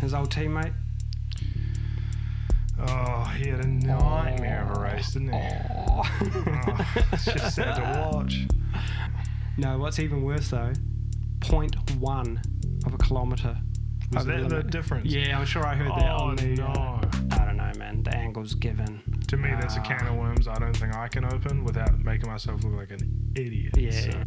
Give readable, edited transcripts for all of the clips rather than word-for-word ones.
his old teammate? Oh, he had a nightmare of a race, didn't he? It's just sad to watch. No, what's even worse though, 0.1 of a kilometre. Was that the difference? Yeah, I'm sure I heard that on the... no. I don't know, man. The angle's given. To me, that's a can of worms I don't think I can open without making myself look like an idiot. Yeah. So.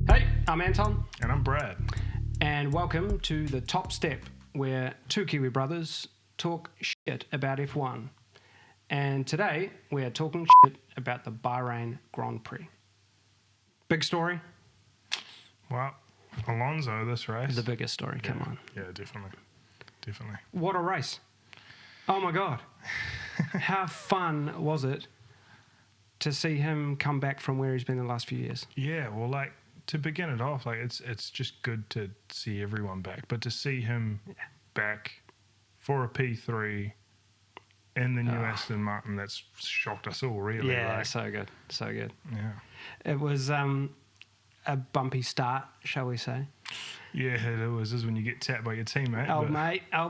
Hey, I'm Anton. And I'm Brad. And welcome to The Top Step, where two Kiwi brothers talk shit about F1. And today, we're talking shit about the Bahrain Grand Prix. Big story? Well, Alonso this race. The biggest story, come on. Yeah, definitely. What a race. Oh my God. How fun was it to see him come back from where he's been the last few years? Yeah, well, like, to begin it off, like, it's just good to see everyone back. But to see him back for a P3 in the new Aston Martin, that's shocked us all, really. Yeah, like, so good. yeah. It was a bumpy start, shall we say. Yeah, it was. This is when you get tapped by your teammate. Old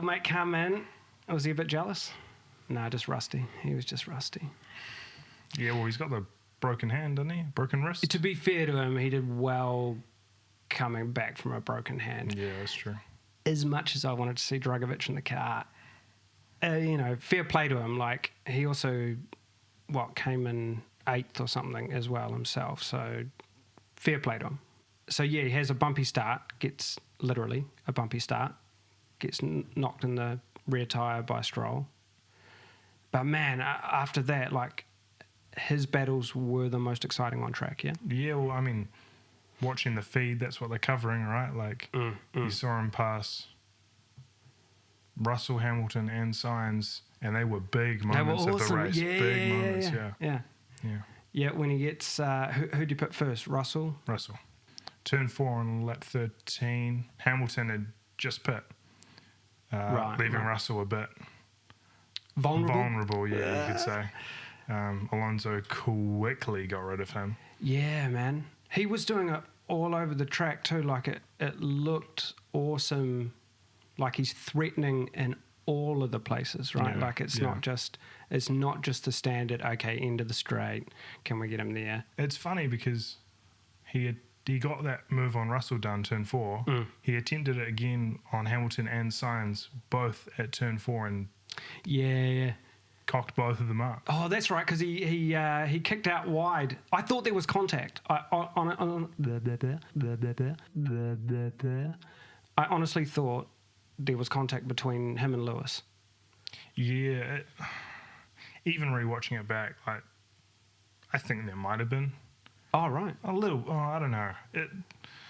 mate come in. Was he a bit jealous? No, just rusty. He was just rusty. Yeah, well, he's got the broken hand, doesn't he? Broken wrist? To be fair to him, he did well coming back from a broken hand. Yeah, that's true. As much as I wanted to see Dragovic in the car, fair play to him. Like, he also, came in 8th or something as well himself. So, fair play to him. So, yeah, he has a bumpy start, gets literally a bumpy start, gets knocked in the rear tyre by Stroll. But, man, after that, like, his battles were the most exciting on track, yeah? Yeah, well, I mean, watching the feed, that's what they're covering, right? Like, you saw him pass Russell, Hamilton, and Sainz, and they were big moments of the race. Yeah, big moments, yeah. Yeah, when he gets... who'd you put first? Russell? Turn 4 on lap 13. Hamilton had just pit, leaving Russell a bit... Vulnerable, yeah, you could say. Alonso quickly got rid of him. Yeah, man. He was doing it all over the track too. Like, it looked awesome. Like, he's threatening in all of the places, right? Yeah, like, it's not just the standard, okay, end of the straight, can we get him there? It's funny because he got that move on Russell done, turn 4. He attempted it again on Hamilton and Sainz, both at turn 4, and cocked both of them up. Oh, that's right, because he kicked out wide. I thought there was contact. I honestly thought there was contact between him and Lewis. Yeah, even rewatching it back, I think there might have been. Oh, right. A little. Oh, I don't know.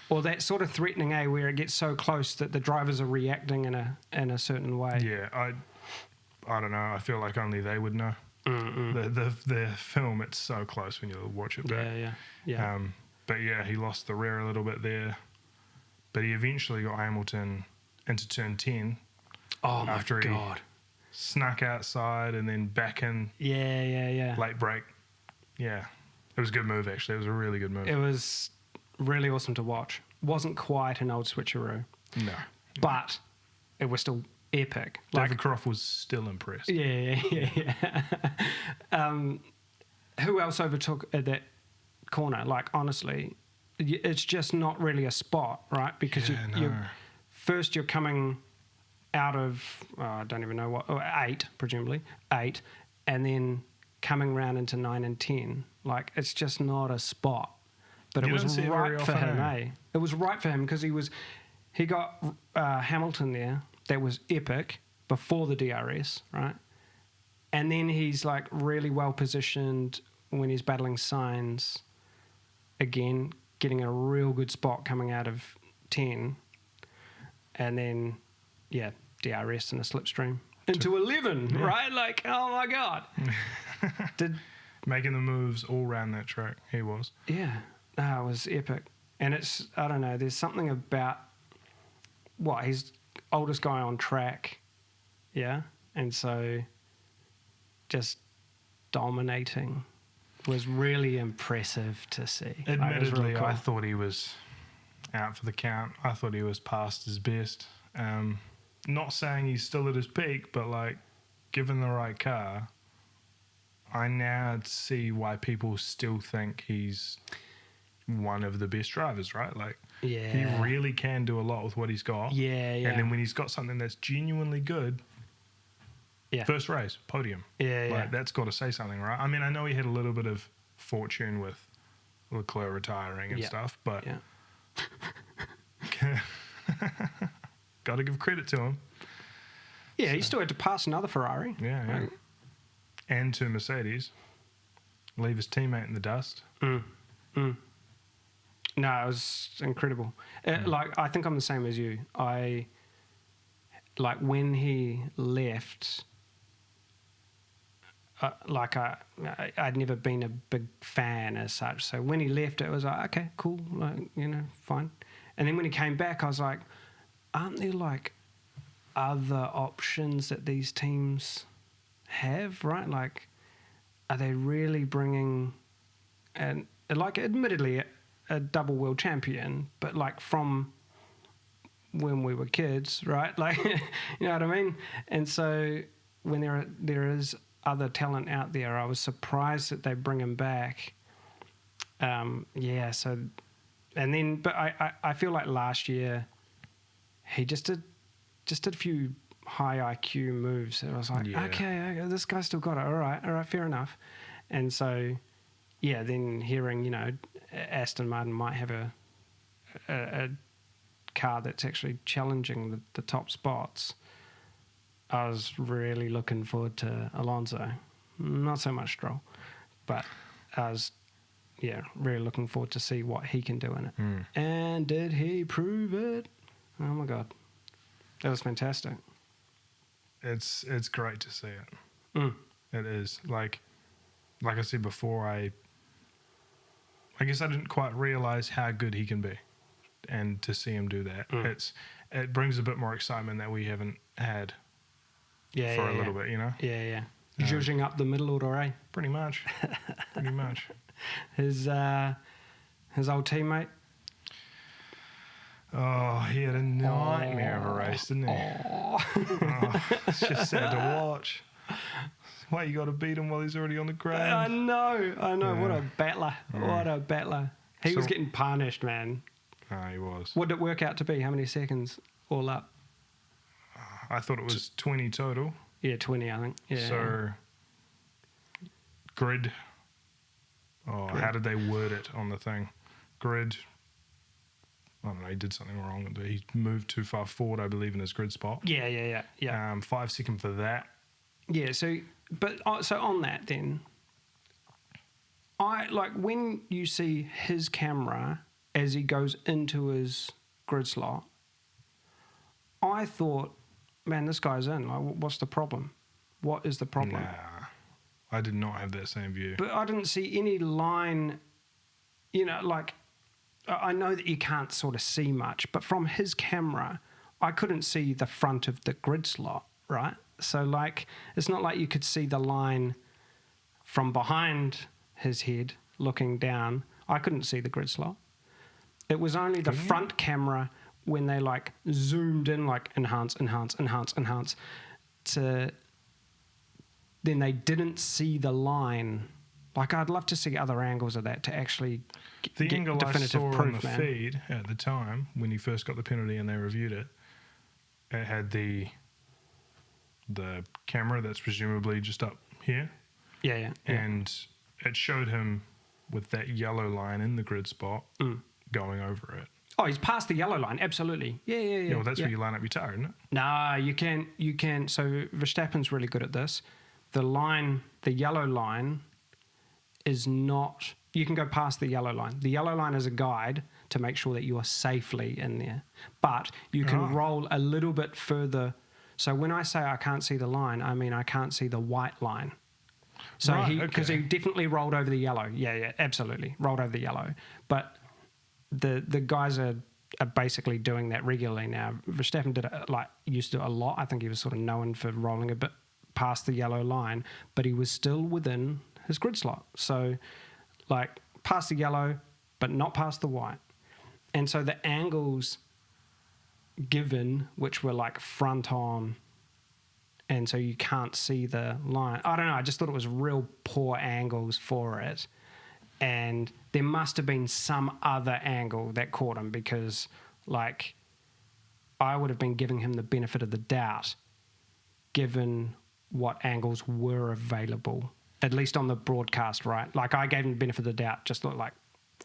Or that sort of threatening, where it gets so close that the drivers are reacting in a certain way. Yeah, I don't know. I feel like only they would know. The film, it's so close when you watch it back. Yeah. But yeah, he lost the rear a little bit there. But he eventually got Hamilton into turn 10. Oh, my after God. He snuck outside and then back in. Yeah. Late break. Yeah. It was a good move, actually. It was a really good move. It was really awesome to watch. Wasn't quite an old switcheroo. No. But it was still epic. David Croft was still impressed. Yeah. Who else overtook at that corner? Like, honestly, it's just not really a spot, right? Because you're coming out of, I don't even know what, 8, presumably, 8, and then coming round into 9 and 10. Like, it's just not a spot. But it was right for him, eh? It was right for him because he got Hamilton there. That was epic before the DRS, right? And then he's like really well positioned when he's battling Sainz again, getting a real good spot coming out of 10. And then, DRS and a slipstream into 11, right? Like, oh my God. Making the moves all around that track, he was. Yeah, it was epic. And it's, I don't know, there's something about he's oldest guy on track, and so just dominating. was really impressive to see. Admittedly, really cool. I thought he was out for the count. I thought he was past his best. Not saying he's still at his peak, but like, given the right car, I now see why people still think he's one of the best drivers, right? Like, Yeah. he really can do a lot with what he's got. Yeah, yeah. And then when he's got something that's genuinely good, first race, podium. Yeah, like, that's got to say something, right? I mean, I know he had a little bit of fortune with Leclerc retiring and stuff, but got to give credit to him. Yeah, he still had to pass another Ferrari. Yeah, yeah. Like, and two Mercedes. Leave his teammate in the dust. No, it was incredible. Like, I think I'm the same as you. Like, when he left, I'd never been a big fan as such. So when he left, it was like, okay, cool, like, you know, fine. And then when he came back, I was like, aren't there like other options that these teams have, right? Like, are they really bringing, and like, admittedly, a double world champion, but like from when we were kids, right? Like, you know what I mean? And so when there is other talent out there, I was surprised that they bring him back. So, and then, but I feel like last year he just did a few high IQ moves. And I was like, okay, this guy's still got it. All right, fair enough. And so, yeah, then hearing, you know, Aston Martin might have a car that's actually challenging the top spots, I was really looking forward to Alonso. Not so much Stroll, but I was, really looking forward to see what he can do in it. And did he prove it? Oh my God. That was fantastic. It's great to see it. It is. Like I said before, I guess I didn't quite realize how good he can be. And to see him do that, it brings a bit more excitement that we haven't had for a little bit, you know? Yeah. Zhuzhing up the middle order, eh? Pretty much. His old teammate. Oh, he had a nightmare of a race, didn't he? It's just sad to watch. Why you got to beat him while he's already on the ground? I know. Yeah. What a battler. He was getting punished, man. Oh, he was. What did it work out to be? How many seconds all up? I thought it was 20 total. Yeah, 20, I think. Yeah. So, grid. Grid. How did they word it on the thing? Grid. I don't know, he did something wrong. He moved too far forward, I believe, in his grid spot. Yeah. 5 seconds for that. Yeah, so on that then, I like when you see his camera as he goes into his grid slot, I thought, man, this guy's in. Like, what's the problem? What is the problem? Nah, I did not have that same view. But I didn't see any line, you know, like, I know that you can't sort of see much, but from his camera, I couldn't see the front of the grid slot, right? So, like, it's not like you could see the line from behind his head looking down. I couldn't see the grid slot. It was only the front camera when they, like, zoomed in, like, enhance, to... Then they didn't see the line. Like, I'd love to see other angles of that to actually the get angle definitive I saw proof, on the man. feed at the time, when he first got the penalty and they reviewed it, it had the camera that's presumably just up here. Yeah. And it showed him with that yellow line in the grid spot going over it. Oh, he's past the yellow line, absolutely. Yeah. Well, that's where you line up your tire, isn't it? Nah, you can. So Verstappen's really good at this. The yellow line is not... You can go past the yellow line. The yellow line is a guide to make sure that you are safely in there. But you can roll a little bit further. So when I say I can't see the line, I mean I can't see the white line. So because he definitely rolled over the yellow. Yeah, absolutely. Rolled over the yellow. But the guys are basically doing that regularly now. Verstappen used to do it a lot. I think he was sort of known for rolling a bit past the yellow line, but he was still within his grid slot. So, like, past the yellow, but not past the white. And so the angles given, which were like front on, and so you can't see the line. I don't know. I just thought it was real poor angles for it. And there must have been some other angle that caught him because, like, I would have been giving him the benefit of the doubt given what angles were available, at least on the broadcast, right? Like, I gave him the benefit of the doubt, just looked like,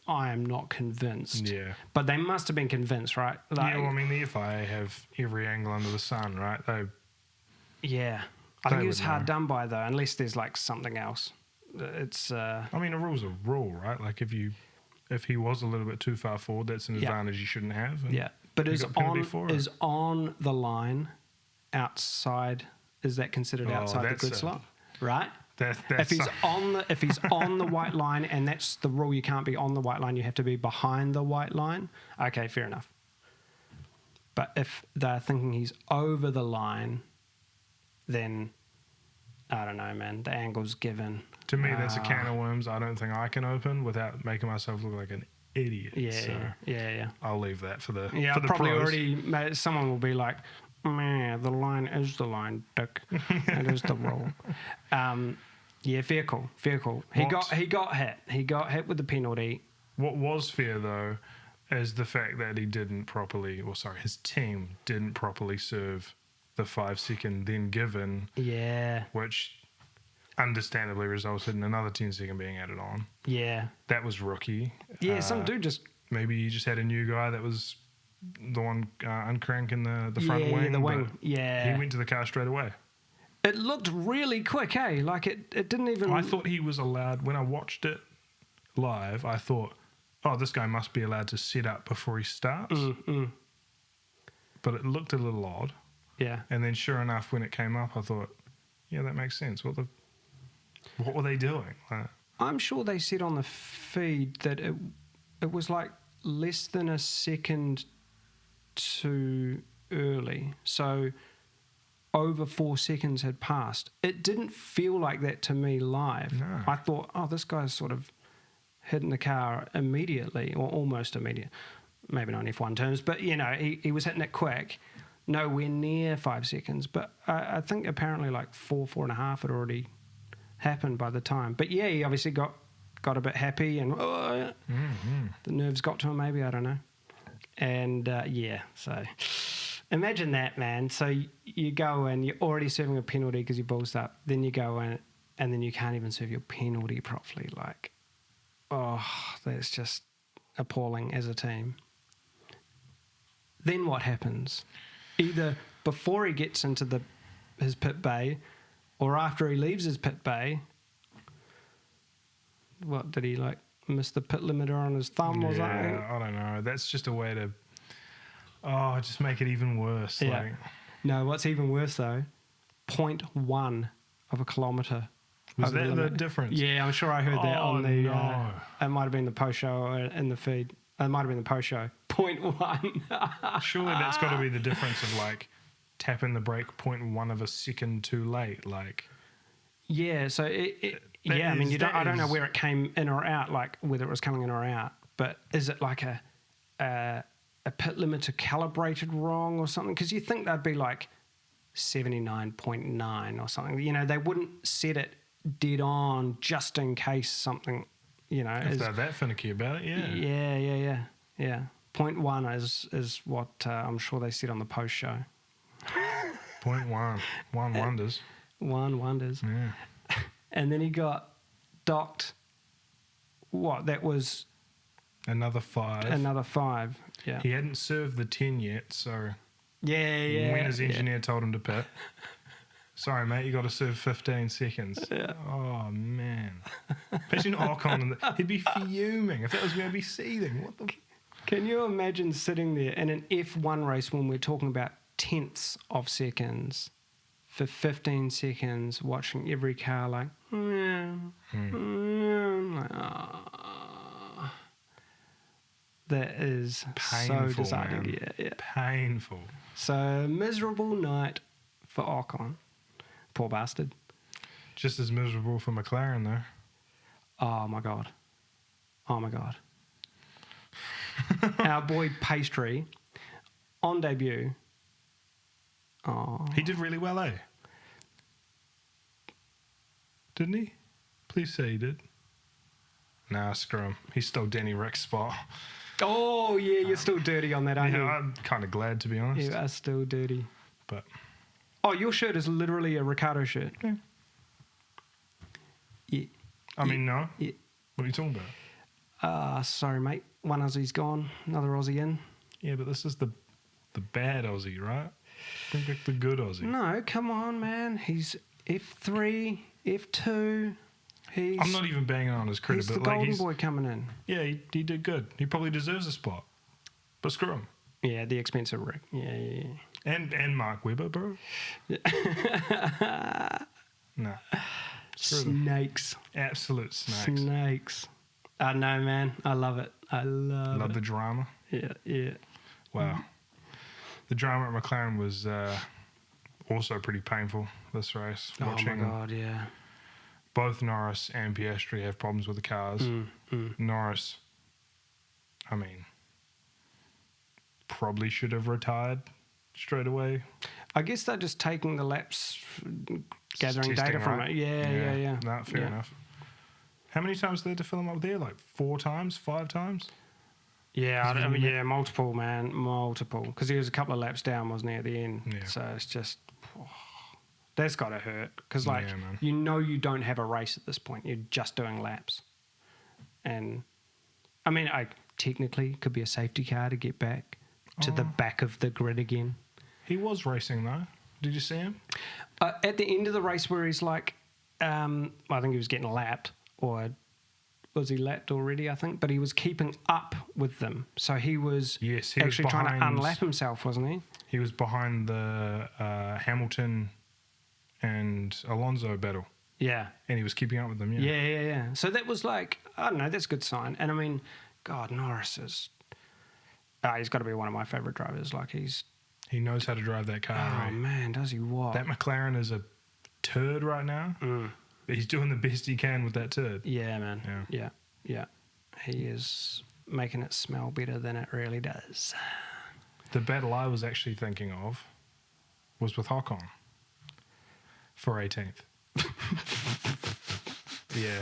I am not convinced. Yeah. But they must have been convinced, right? Like, yeah, well, I mean, the FIA have every angle under the sun, right? Yeah. I think he was hard done by, though, unless there's, like, something else. It's... I mean, a rule's a rule, right? Like, if he was a little bit too far forward, that's an advantage you shouldn't have. Yeah. But is on the line outside... Is that considered outside the grid slot? Right? If he's on the white line, and that's the rule, you can't be on the white line, you have to be behind the white line. Okay, fair enough. But if they're thinking he's over the line, then I don't know, man. The angle's given. To me, that's a can of worms I don't think I can open without making myself look like an idiot. Yeah. I'll leave that for the yeah. for the Probably pros. someone will be like, man, the line is the line, Dick. It is the rule. Yeah, fair call. He got hit. He got hit with the penalty. What was fair though is the fact that his team didn't properly serve the 5 second then given. Yeah. Which understandably resulted in another 10 second being added on. Yeah. That was rookie. Yeah, some dude just... Maybe you just had a new guy that was the one uncranking the front wing. Yeah, the wing. Yeah. He went to the car straight away. It looked really quick, eh? Like, it didn't even... I thought he was allowed... When I watched it live, I thought, oh, this guy must be allowed to set up before he starts. But it looked a little odd. Yeah. And then sure enough, when it came up, I thought, yeah, that makes sense. What were they doing? I'm sure they said on the feed that it was like less than a second too early. So over 4 seconds had passed. It didn't feel like that to me live. No. I thought, oh, this guy's sort of hitting the car immediately, or almost immediate. Maybe not in F1 terms, but, you know, he was hitting it quick. Nowhere near 5 seconds. But I think apparently like 4.5 had already happened by the time. But yeah, he obviously got a bit happy and the nerves got to him maybe, I don't know. And yeah, so imagine that, man. So you go in, you're already serving a penalty because you balls up. Then you go in and then you can't even serve your penalty properly. Like, oh, that's just appalling as a team. Then what happens? Either before he gets into his pit bay or after he leaves his pit bay, what, did he like miss the pit limiter on his thumb or something? Yeah, I don't know. That's just a way to just make it even worse. Yeah. Like, no, what's even worse though, 0.1 of a kilometre. Was that the difference? Yeah, I'm sure I heard that on the... No. It might have been the post show or in the feed. It might have been the post show. 0.1. Surely that's got to be the difference of like tapping the brake 0.1 of a second too late. Like, yeah, so I mean, I don't know where it came in or out, like whether it was coming in or out, but is it like a pit limiter calibrated wrong or something? Because you think they'd be like 79.9 or something. You know, they wouldn't set it dead on just in case something, you know. If they're that finicky about it, yeah. Yeah. 0.1 is what I'm sure they said on the post show. 0.1. One wonders. One wonders. Yeah. And then he got docked. What? That was another 5. Yeah. He hadn't served the 10 yet, so yeah. When his engineer told him to pit, sorry mate, you got to serve 15 seconds. Yeah. Oh man. Imagine Ocon, he'd be fuming if that was going to be seething. What the? Can you imagine sitting there in an F1 race when we're talking about tenths of seconds for 15 seconds, watching every car like, like, oh. That is painful, so disheartening. Man. Yeah. Painful. So miserable night for Ocon. Poor bastard. Just as miserable for McLaren though. Oh my god. Our boy Pastry on debut. Oh, He did really well, eh? Didn't he? Please say he did. Nah, screw him. He stole Danny Rick's spot. oh yeah, you're still dirty on that, aren't Yeah, you? I'm kind of glad, to be honest. You are still dirty. But Oh, your shirt is literally a Ricardo shirt. yeah. Yeah. I mean, no. Yeah. What are you talking about? Sorry, mate. One Aussie's gone. Another Aussie in. Yeah, but this is the bad Aussie, right? Bring back the good Aussie. No, come on, man. He's F3, F2. I'm not even banging on his credit, He's the but like golden boy coming in. Yeah, he did good. He probably deserves a spot. But screw him. Yeah, the expensive rig. Yeah. And Mark Webber, bro. Nah. Screw them. Snakes. Absolute snakes. Snakes. I know, man. I love it. I love it. The drama. Yeah. Wow. The drama at McLaren was also pretty painful this race. Oh my god, yeah. Both Norris and Piastri have problems with the cars. Norris, I mean, probably should have retired straight away. I guess they're just taking the laps, gathering Testing, data from right? it. Yeah. No, fair enough. How many times did they have to fill them up there? Like 4 times, 5 times? Yeah, multiple, man, multiple. Because he was a couple of laps down, wasn't he, at the end? Yeah. So it's just, that's got to hurt. Because, like, Yeah, man. you know you don't have a race at this point. You're just doing laps. And, I mean, I technically could be a safety car to get back to the back of the grid again. He was racing, though. Did you see him? At the end of the race where he's like, I think he was getting lapped, or was he lapped already, I think? But he was keeping up with them. So he was actually trying to unlap himself, wasn't he? He was behind the Hamilton and Alonso battle. Yeah. And he was keeping up with them, Yeah. So that was like, I don't know, that's a good sign. And I mean, God, Norris is, he's got to be one of my favourite drivers. Like he knows how to drive that car. Oh, right? man, does he what? That McLaren is a turd right now. But he's doing the best he can with that turd. Yeah, man. Yeah. He is making it smell better than it really does. The battle I was actually thinking of was with Ocon for 18th. Yeah.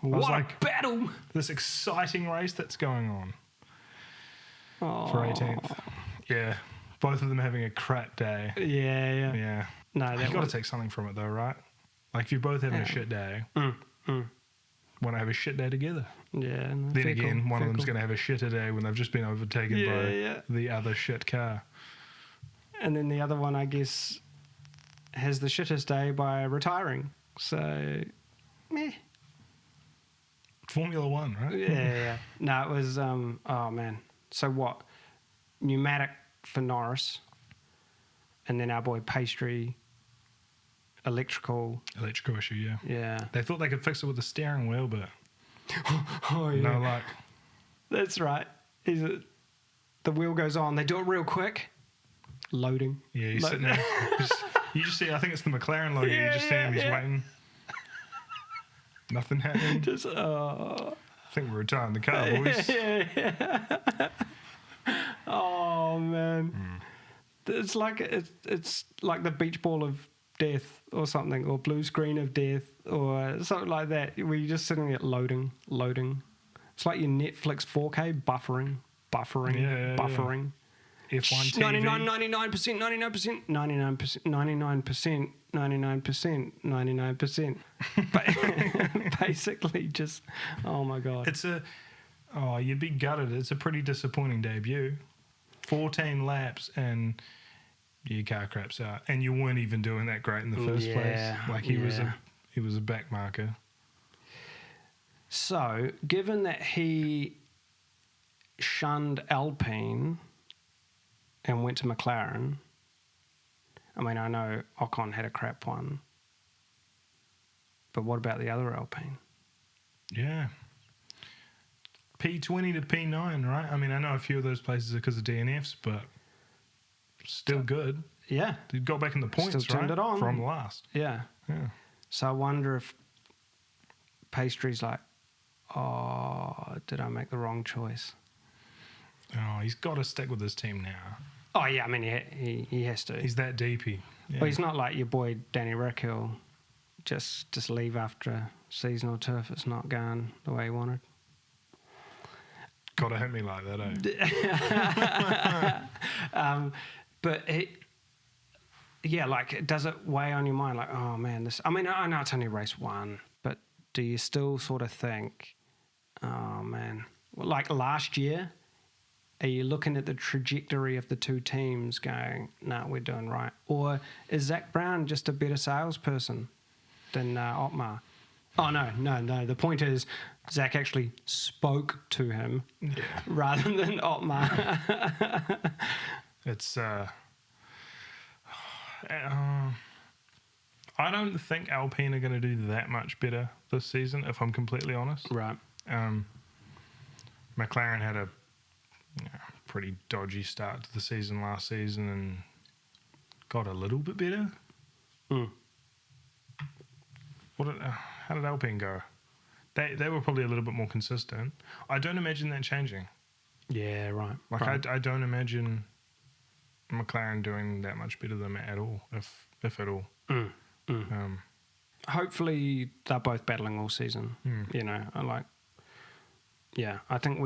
What a battle! This exciting race that's going on for 18th. Yeah. Both of them having a crap day. Yeah. No, you've got to take something from it, though, right? Like, if you're both having a shit day, want to have a shit day together. Yeah. No, then again, one of them's going to have a shitter day when they've just been overtaken by the other shit car. And then the other one, I guess, has the shittest day by retiring. So, meh. Formula One, right? Yeah. No, it was, oh, man. So what? Pneumatic for Norris. And then our boy Pastry, electrical issue, yeah. Yeah. They thought they could fix it with the steering wheel, but no luck. That's right. The wheel goes on. They do it real quick. Loading. Yeah, he's sitting there. You just see, I think it's the McLaren logo. You just see him, he's waiting. Nothing happening. Just, I think we're retiring the car, boys. Yeah. Oh, man. It's like the beach ball of death or something, or blue screen of death or something like that, where you're just sitting there loading. It's like your Netflix 4K buffering. F1 TV. 99%. Basically just, oh my God. You'd be gutted. It's a pretty disappointing debut. 14 laps and your car craps out, and you weren't even doing that great in the first place. Like he was a back marker. So, given that he shunned Alpine and went to McLaren, I mean, I know Ocon had a crap one, but what about the other Alpine? Yeah. P20 to P9, right? I mean, I know a few of those places are because of DNFs, but still good. Yeah. They got back in the points, still turned it on. From last. Yeah. So I wonder if Pastry's like, oh, did I make the wrong choice? Oh, he's got to stick with his team now. Oh, yeah, I mean, he has to. He's that deepy. Yeah. Well, he's not like your boy Danny Rick, who'll just leave after a season or two if it's not going the way he wanted. Got to hit me like that, But does it weigh on your mind? Like, oh man, this. I mean, I know it's only race one, but do you still sort of think, oh man, like last year, are you looking at the trajectory of the two teams going, no, we're doing right? Or is Zach Brown just a better salesperson than Otmar? Oh, no. The point is, Zach actually spoke to him rather than Otmar. It's... I don't think Alpine are going to do that much better this season, if I'm completely honest. Right. McLaren had a pretty dodgy start to the season last season and got a little bit better. How did Alpine go? They were probably a little bit more consistent. I don't imagine that changing. Yeah, right. Like I don't imagine McLaren doing that much better than them at all, if at all. Hopefully they're both battling all season. You know, I think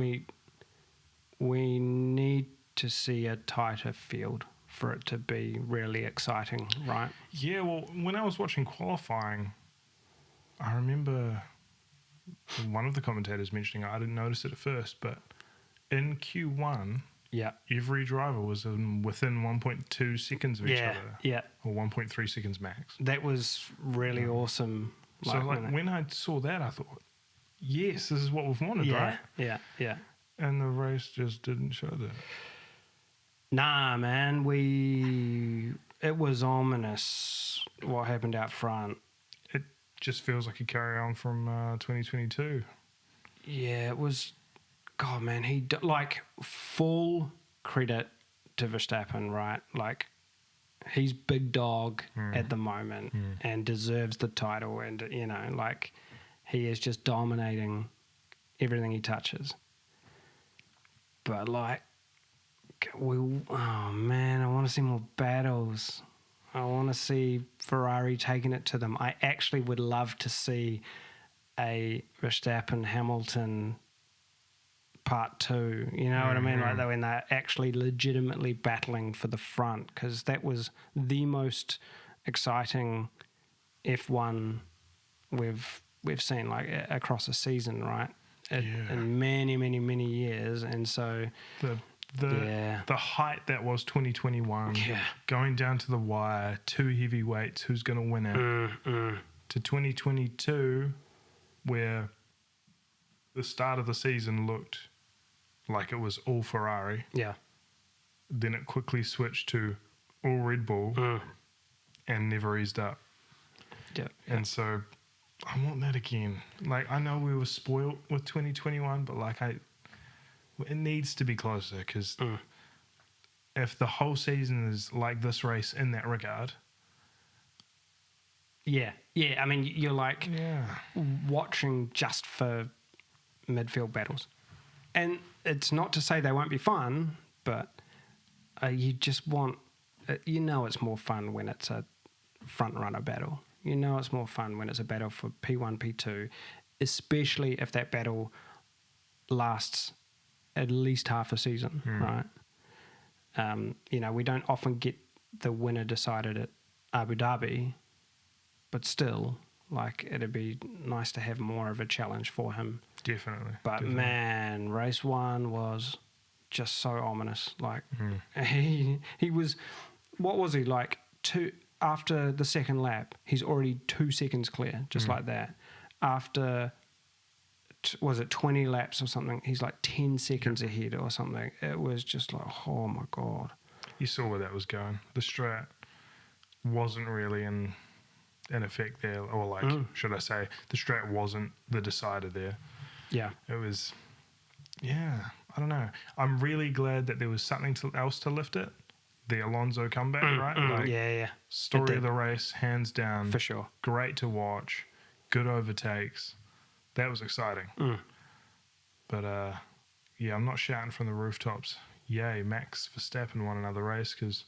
we need to see a tighter field for it to be really exciting, right? Yeah, well, when I was watching qualifying, I remember one of the commentators mentioning, I didn't notice it at first, but in Q1, every driver was within 1.2 seconds of each other. Yeah. Or 1.3 seconds max. That was really awesome. When I saw that, I thought, yes, this is what we've wanted, right? Yeah. And the race just didn't show that. Nah, man. It was ominous what happened out front. It just feels like a carry on from 2022. Yeah, it was... God, man, full credit to Verstappen, right? Like, he's big dog at the moment and deserves the title. And, you know, like, he is just dominating everything he touches. But, like, oh, man, I want to see more battles. I want to see Ferrari taking it to them. I actually would love to see a Verstappen-Hamilton part 2, you know what I mean? Like when they're actually legitimately battling for the front, because that was the most exciting F1 we've seen like across a season, right? In many years, and so the height that was 2021, going down to the wire, two heavyweights, who's going to win it, to 2022, where the start of the season looked like it was all Ferrari. Yeah. Then it quickly switched to all Red Bull and never eased up. Yeah. And so I want that again. Like, I know we were spoiled with 2021, but like it needs to be closer, because if the whole season is like this race in that regard. Yeah. I mean, you're like watching just for midfield battles. And it's not to say they won't be fun, but you just want... you know it's more fun when it's a front-runner battle. You know it's more fun when it's a battle for P1, P2, especially if that battle lasts at least half a season, right? You know, we don't often get the winner decided at Abu Dhabi, but still... like, it'd be nice to have more of a challenge for him. Definitely. But, man, race 1 was just so ominous. Like, he was... What was he, like, after the second lap, he's already 2 seconds clear, just like that. After, was it 20 laps or something, he's like 10 seconds ahead or something. It was just like, oh, my God. You saw where that was going. The strat wasn't really in effect there, or like, should I say, the strat wasn't the decider there. Yeah. It was, I don't know. I'm really glad that there was something else to lift it. The Alonso comeback, right? Like, story of the race, hands down. For sure. Great to watch. Good overtakes. That was exciting. But, yeah, I'm not shouting from the rooftops. Yay, Max Verstappen won another race, because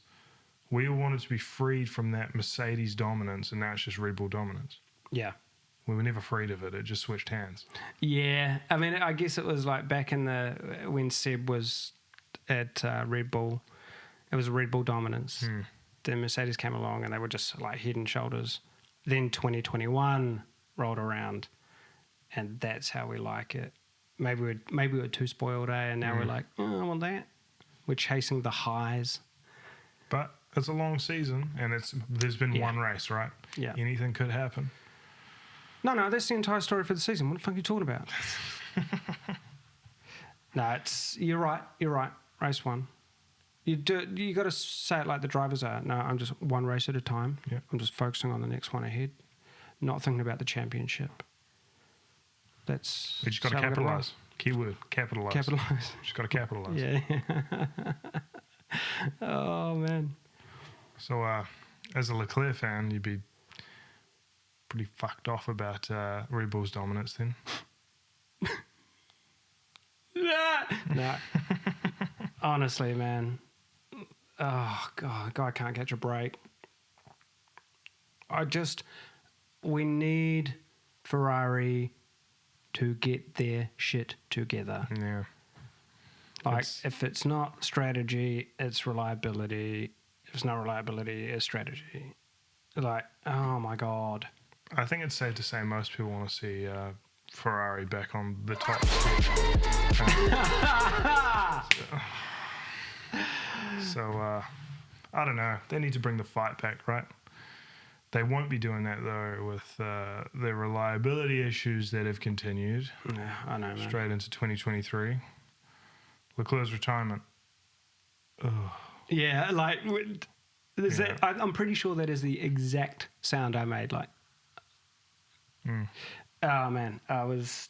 we all wanted to be freed from that Mercedes dominance, and now it's just Red Bull dominance. Yeah. We were never freed of it. It just switched hands. Yeah. I mean, I guess it was like back in when Seb was at Red Bull, it was a Red Bull dominance. Then Mercedes came along and they were just like head and shoulders. Then 2021 rolled around, and that's how we like it. Maybe we were too spoiled, and now we're like, oh, I want that. We're chasing the highs. But it's a long season, and there's been one race, right? Yeah. Anything could happen. No, that's the entire story for the season. What the fuck are you talking about? No, you're right. Race one. You got to say it like the drivers are. No, I'm just one race at a time. Yeah. I'm just focusing on the next one ahead, not thinking about the championship. You just got to capitalise. Keyword, capitalise. Capitalise. Just got to capitalise. Yeah. Oh, man. So, as a Leclerc fan, you'd be pretty fucked off about Red Bull's dominance then. No. Honestly, man. Oh, God, guy can't catch a break. We need Ferrari to get their shit together. Yeah. Like, if it's not strategy, it's reliability. If it's not reliability, it's strategy. Like, oh my God. I think it's safe to say most people want to see Ferrari back on the top. So, I don't know. They need to bring the fight back, right? They won't be doing that, though, with their reliability issues that have continued. Yeah, I know, man. Straight into 2023. Leclerc's retirement. Ugh. Yeah, like, I'm pretty sure that is the exact sound I made. Like, oh, man, I was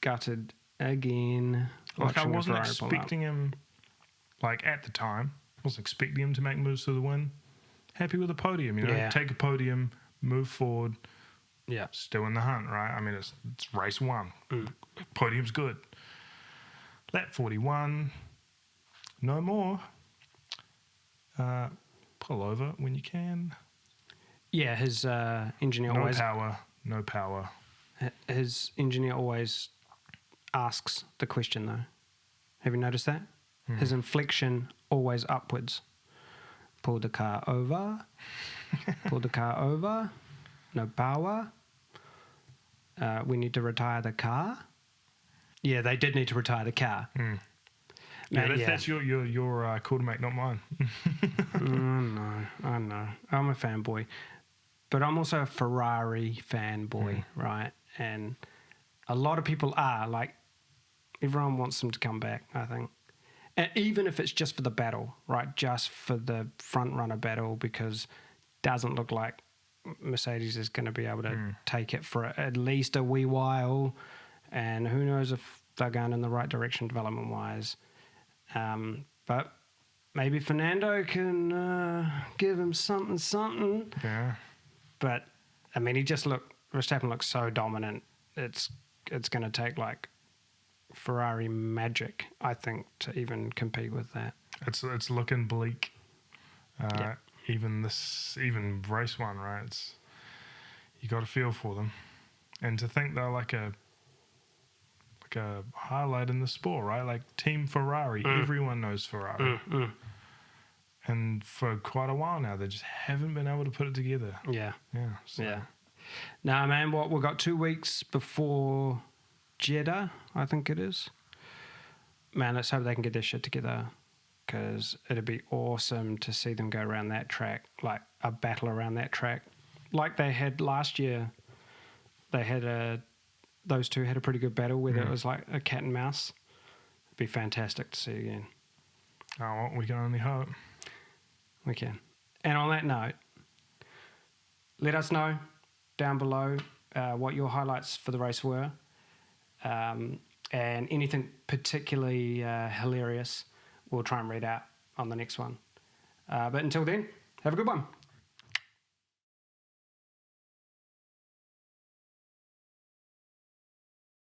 gutted again. Like, I wasn't expecting him, like, at the time, I wasn't expecting him to make moves to the win. Happy with a podium, you know? Yeah. Take a podium, move forward. Yeah. Still in the hunt, right? I mean, it's race one. Podium's good. Lap 41. No more. Pull over when you can. Yeah, his engineer No power. His engineer always asks the question, though. Have you noticed that? His inflection always upwards. Pull the car over. Pull the car over. No power. We need to retire the car. Yeah, they did need to retire the car. That's your call to make, not mine. I know. I'm a fanboy. But I'm also a Ferrari fanboy, right? And a lot of people are. Like, everyone wants them to come back, I think. And even if it's just for the battle, right? Just for the front runner battle, because it doesn't look like Mercedes is going to be able to take it for at least a wee while. And who knows if they're going in the right direction development-wise. But maybe Fernando can give him something. Yeah. But, I mean, Verstappen looks so dominant. It's going to take, like, Ferrari magic, I think, to even compete with that. It's looking bleak. Even race one, right? You got to feel for them, and to think they're like a highlight in the sport, right? Like Team Ferrari, everyone knows Ferrari, and for quite a while now, they just haven't been able to put it together. Yeah. So. Yeah. Nah, man. We've got 2 weeks before Jeddah, I think it is. Man, let's hope they can get their shit together, because it'd be awesome to see them go around that track, like a battle around that track, like they had last year. Those two had a pretty good battle, whether it was like a cat and mouse. It'd be fantastic to see again. Oh, well, we can only hope. We can. And on that note, let us know down below what your highlights for the race were. And anything particularly hilarious, we'll try and read out on the next one. But until then, have a good one.